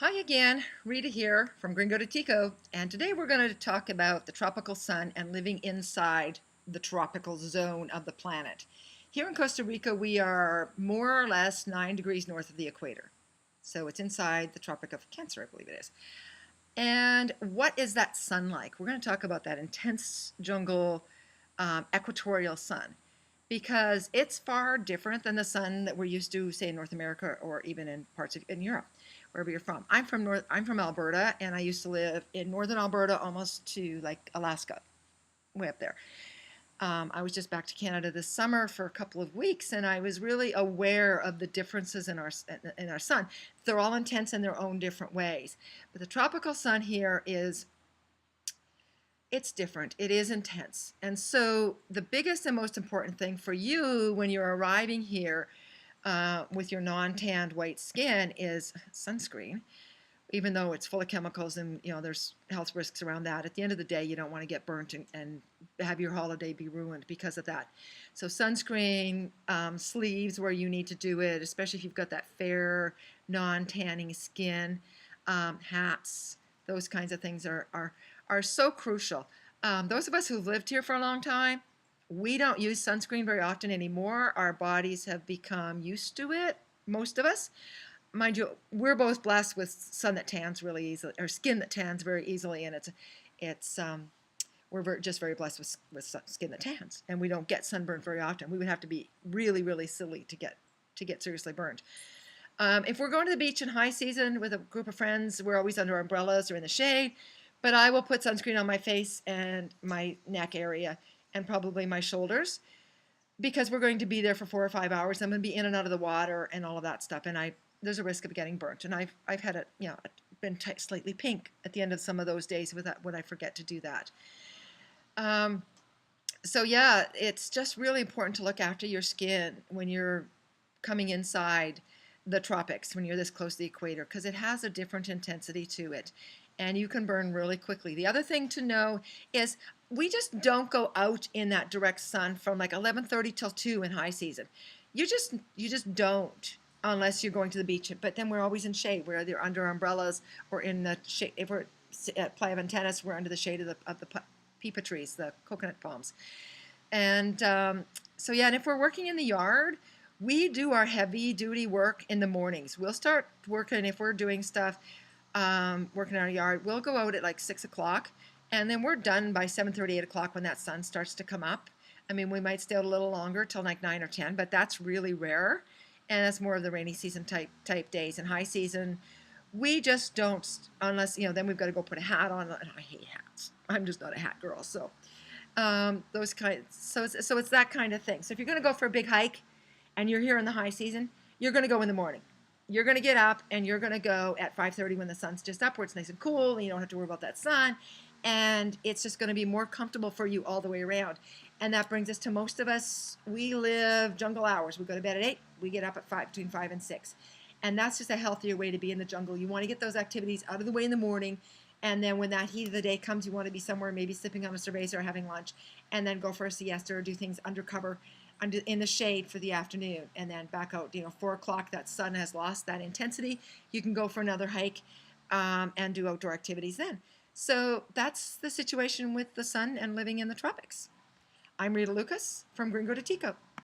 Hi again, Rita here from Gringo to Tico, and today we're going to talk about the tropical sun and living inside the tropical zone of the planet. Here in Costa Rica, we are more or less 9 degrees north of the equator. So it's inside the Tropic of Cancer, I believe it is. And what is that sun like? We're going to talk about that intense jungle equatorial sun because it's far different than the sun that we're used to, say, in North America or even in parts of in Europe, wherever you're from. I'm from Alberta, and I used to live in northern Alberta, almost to like Alaska, way up there. I was just back to Canada this summer for a couple of weeks, and I was really aware of the differences in our sun. They're all intense in their own different ways, but the tropical sun here is it's different. It is intense. And so the biggest and most important thing for you when you're arriving here with your non-tanned white skin is sunscreen, even though it's full of chemicals and there's health risks around that. At the end of the day, you don't want to get burnt and have your holiday be ruined because of that. So sunscreen, sleeves where you need to do it, especially if you've got that fair, non-tanning skin, hats, those kinds of things are so crucial. Those of us who've lived here for a long time, we don't use sunscreen very often anymore. Our bodies have become used to it, most of us. Mind you, we're both blessed with sun that tans really easily, or skin that tans very easily, and we're just very blessed with skin that tans, and we don't get sunburned very often. We would have to be really, really silly to get seriously burned. If we're going to the beach in high season with a group of friends, we're always under umbrellas or in the shade, but I will put sunscreen on my face and my neck area and probably my shoulders because we're going to be there for 4 or 5 hours. I'm going to be in and out of the water and all of that stuff, and there's a risk of getting burnt. And I've had it, been slightly pink at the end of some of those days when I forget to do that. So yeah, it's just really important to look after your skin when you're coming inside the tropics, when you're this close to the equator, because it has a different intensity to it, and you can burn really quickly. The other thing to know is we just don't go out in that direct sun from like 11:30 till 2 in high season. You just don't unless you're going to the beach. But then we're always in shade. We're either under umbrellas or in the shade. If we're at Playa Ventanas, we're under the shade of the peepa trees, the coconut palms. And so yeah, and if we're working in the yard, we do our heavy duty work in the mornings. We'll start working if we're doing stuff, working in our yard. We'll go out at like 6 o'clock, and then we're done by 7:30, 8 o'clock when that sun starts to come up. I mean, we might stay out a little longer till like 9 or 10, but that's really rare, and that's more of the rainy season type days. In high season, we just don't, unless then we've got to go put a hat on. And I hate hats. I'm just not a hat girl, so those kind. So it's that kind of thing. So if you're going to go for a big hike, and you're here in the high season, you're going to go in the morning. You're going to get up and you're going to go at 5:30 when the sun's just up, where it's nice and cool, and you don't have to worry about that sun, and it's just going to be more comfortable for you all the way around. And that brings us to most of us. We live jungle hours. We go to bed at 8. We get up at 5, between 5 and 6. And that's just a healthier way to be in the jungle. You want to get those activities out of the way in the morning, and then when that heat of the day comes, you want to be somewhere, maybe sipping on a cerveza or having lunch, and then go for a siesta or do things undercover in the shade for the afternoon, and then back out. 4 o'clock, that sun has lost that intensity. You can go for another hike and do outdoor activities then. So that's the situation with the sun and living in the tropics. I'm Rita Lucas from Gringo to Tico.